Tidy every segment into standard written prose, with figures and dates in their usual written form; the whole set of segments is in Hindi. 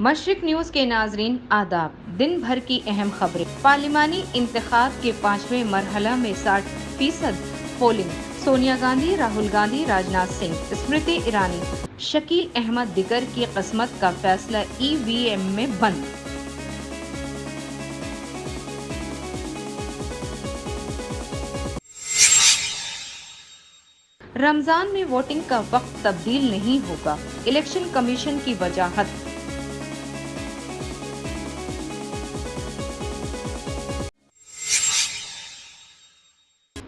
मशरिक न्यूज़ के नाजरीन आदाब। दिन भर की अहम खबरें। पार्लिमानी इंतखाब के 5वें मरहला में 60% पोलिंग। सोनिया गांधी, राहुल गांधी, राजनाथ सिंह, स्मृति ईरानी, शकील अहमद दिगर की किस्मत का फैसला ईवीएम में बंद। रमजान में वोटिंग का वक्त तब्दील नहीं होगा, इलेक्शन कमीशन की वजाहत।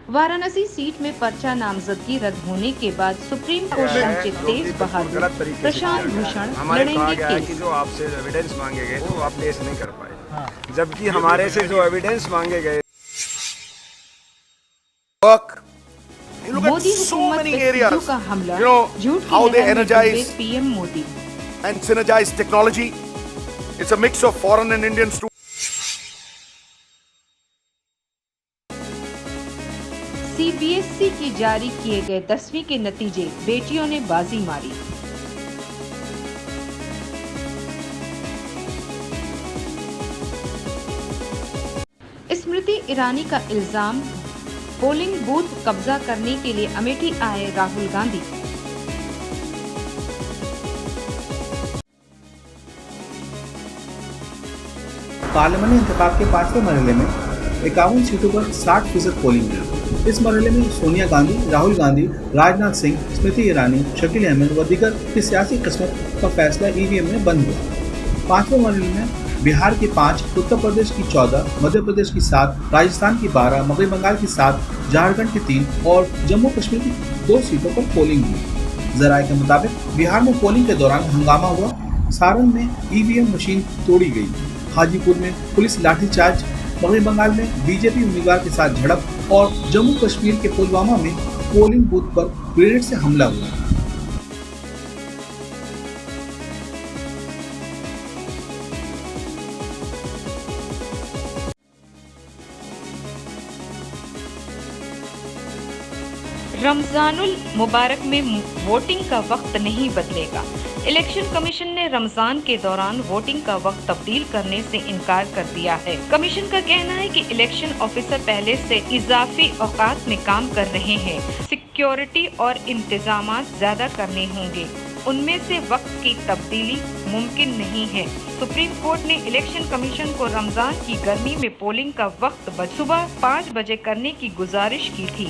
वाराणसी सीट में पर्चा नामजदगी रद्द होने के बाद सुप्रीम कोर्ट पहुंचे तेज बहादुर प्रशांत भूषण लड़ेंगे केस। कि जो आपसे एविडेंस मांगे गए वो आप पेश नहीं कर पाए, जबकि हमारे से जो एविडेंस मांगे गए। मोदी हुकूमत पे सिद्धू का हमला, झूठ की लहर में डूबे PM Modi. And synergize technology. It's a mix of foreign and Indian students. CBSE की जारी किए गए 10वीं के नतीजे, बेटियों ने बाजी मारी। स्मृति ईरानी का इल्जाम, पोलिंग बूथ कब्जा करने के लिए अमेठी आए राहुल गांधी। पार्लियामानी इंतखाब के 5वें मरहले में 51 सीटों पर 60% पोलिंग हुई। इस मरहले में सोनिया गांधी, राहुल गांधी, राजनाथ सिंह, स्मृति ईरानी, शकील अहमद व दीगर की सियासी किस्मत का फैसला ईवीएम में बंद हुआ। 5वें मरहले में बिहार की 5, उत्तर प्रदेश की 14, मध्य प्रदेश की 7, राजस्थान की 12, मध्य बंगाल की 7, झारखंड की 3 और जम्मू कश्मीर की 2 सीटों पर पोलिंग हुई। जराये के मुताबिक बिहार में पोलिंग के दौरान हंगामा हुआ। सारण में ईवीएम मशीन तोड़ी गई। हाजीपुर में पुलिस लाठीचार्ज, मध्य बंगाल में बीजेपी उम्मीदवार के साथ झड़प और जम्मू कश्मीर के पुलवामा में पोलिंग बूथ पर ग्रेनेड से हमला हुआ। रमजानुल मुबारक में वोटिंग का वक्त नहीं बदलेगा। इलेक्शन कमीशन ने रमजान के दौरान वोटिंग का वक्त तब्दील करने से इनकार कर दिया है। कमीशन का कहना है कि इलेक्शन ऑफिसर पहले से इजाफी औकात में काम कर रहे हैं। सिक्योरिटी और इंतजामात ज्यादा करने होंगे, उनमें से वक्त की तब्दीली मुमकिन नहीं है। सुप्रीम कोर्ट ने इलेक्शन कमीशन को रमजान की गर्मी में पोलिंग का वक्त सुबह 5 बजे करने की गुजारिश की थी।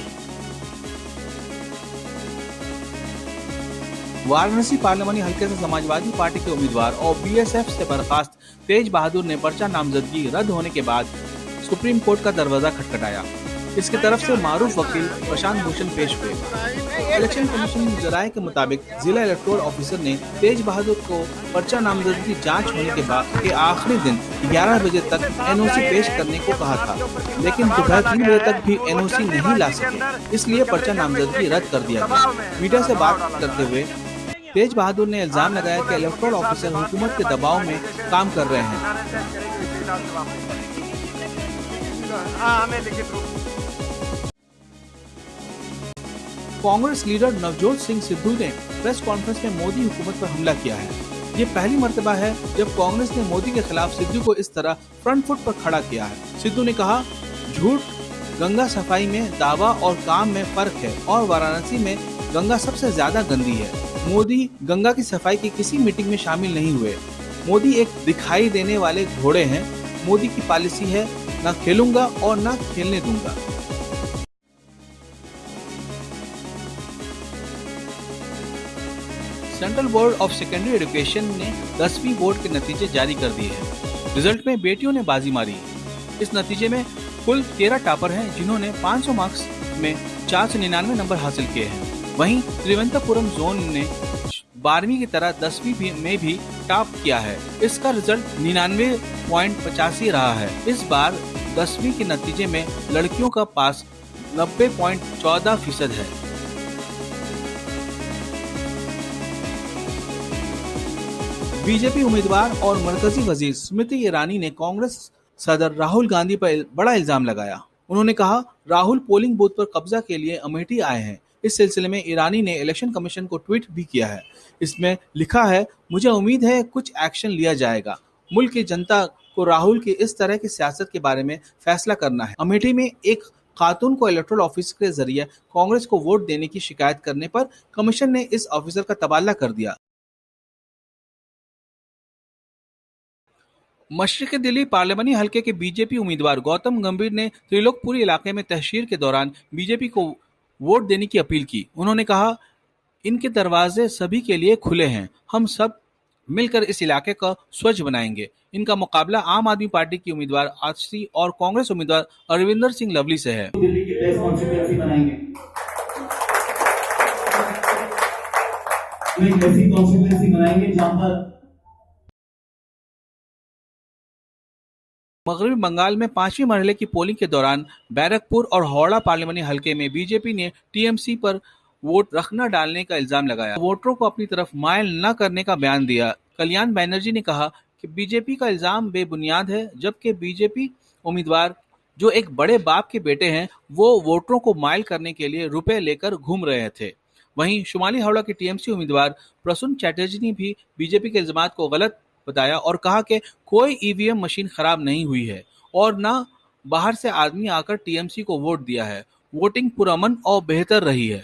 वाराणसी पार्लियामानी हल्के से समाजवादी पार्टी के उम्मीदवार और बीएसएफ से बर्खास्त तेज बहादुर ने पर्चा नामजदगी रद्द होने के बाद सुप्रीम कोर्ट का दरवाजा खटखटाया। इसकी तरफ से मारूफ वकील प्रशांत भूषण पेश हुए। इलेक्शन कमीशन जराये के मुताबिक जिला इलेक्टोरल ऑफिसर ने तेज बहादुर को पर्चा नामजदगी जांच होने के बाद के आखिरी दिन 11 बजे तक एनओसी पेश करने को कहा था, लेकिन दोपहर 3 बजे तक भी एनओसी नहीं ला सके, इसलिए पर्चा नामजदगी रद्द कर दिया गया। मीडिया से बात करते हुए तेज बहादुर ने इल्जाम लगाया कि इलेक्टोरल ऑफिसर हुकूमत के दबाव में काम कर रहे हैं। कांग्रेस लीडर नवजोत सिंह सिद्धू ने प्रेस कॉन्फ्रेंस में मोदी हुकूमत पर हमला किया है। ये पहली मर्तबा है जब कांग्रेस ने मोदी के खिलाफ सिद्धू को इस तरह फ्रंट फुट पर खड़ा किया है। सिद्धू ने कहा, झूठ, गंगा सफाई में दावा और काम में फर्क है और वाराणसी में गंगा सबसे ज्यादा गंदी है। मोदी गंगा की सफाई की किसी मीटिंग में शामिल नहीं हुए। मोदी एक दिखाई देने वाले घोड़े हैं। मोदी की पॉलिसी है, ना खेलूंगा और ना खेलने दूंगा। Central board of secondary education ने 10वीं बोर्ड के नतीजे जारी कर दिए हैं। रिजल्ट में बेटियों ने बाजी मारी। इस नतीजे में कुल 13 टॉपर हैं, जिन्होंने 500 मार्क्स में 499 नंबर हासिल किए हैं। वहीं त्रिवेंद्रपुरम जोन ने 12वीं की तरह 10वीं में भी टॉप किया है। इसका रिजल्ट 99.85 रहा है। इस बार 10वीं के नतीजे में लड़कियों का पास 90.14% है। बीजेपी उम्मीदवार और मरकजी वजीर स्मृति ईरानी ने कांग्रेस सदर राहुल गांधी पर बड़ा इल्जाम लगाया। उन्होंने कहा, राहुल पोलिंग बूथ पर कब्जा के लिए अमेठी आए हैं, इस सिलसिले में ईरानी ने इलेक्शन कमीशन को ट्वीट भी किया है। इसमें लिखा है, मुझे उम्मीद है कुछ एक्शन लिया जाएगा। मुल्क की जनता को राहुल की इस तरह की सियासत के बारे में फैसला करना है। अमेठी में एक खातून को इलेक्टोरल ऑफिस के जरिए कांग्रेस को वोट देने की शिकायत करने पर कमीशन ने इस ऑफिसर का तबादला कर दिया। मशरिकी दिल्ली पार्लियामानी हलके के बीजेपी उम्मीदवार गौतम गंभीर ने त्रिलोकपुरी इलाके में तहसीर के दौरान बीजेपी को वोट देने की अपील की। उन्होंने कहा, इनके दरवाजे सभी के लिए खुले हैं, हम सब मिलकर इस इलाके को स्वच्छ बनाएंगे। इनका मुकाबला आम आदमी पार्टी की उम्मीदवार आतिशी और कांग्रेस उम्मीदवार अरविंदर सिंह लवली से है। दिल्ली की बेस्ट कॉन्स्टिट्यूएंसी बनाएंगे, एक ऐसी कॉन्स्टिट्यूएंसी बनाएंगे जहां पर मगरबी बंगाल में 5वीं मरहले की पोलिंग के दौरान बैरकपुर और हावड़ा पार्लियामानी हलके में बीजेपी ने टीएमसी पर वोट रख न डालने का इल्जाम लगाया। वोटरों को अपनी तरफ माइल न करने का बयान दिया। कल्याण बैनर्जी ने कहा कि बीजेपी का इल्जाम बेबुनियाद है, जबकि बीजेपी उम्मीदवार जो एक बड़े बाप के बेटे हैं वो वोटरों को माइल करने के लिए रुपए लेकर घूम रहे थे। वहीं शुमाली हावड़ा के टीएमसी उम्मीदवार प्रसून चैटर्जी ने भी बीजेपी के इल्जाम को गलत बताया और कहा कि कोई ईवीएम मशीन खराब नहीं हुई है और न बाहर से आदमी आकर टीएमसी को वोट दिया है। वोटिंग पुरअमन और बेहतर रही है।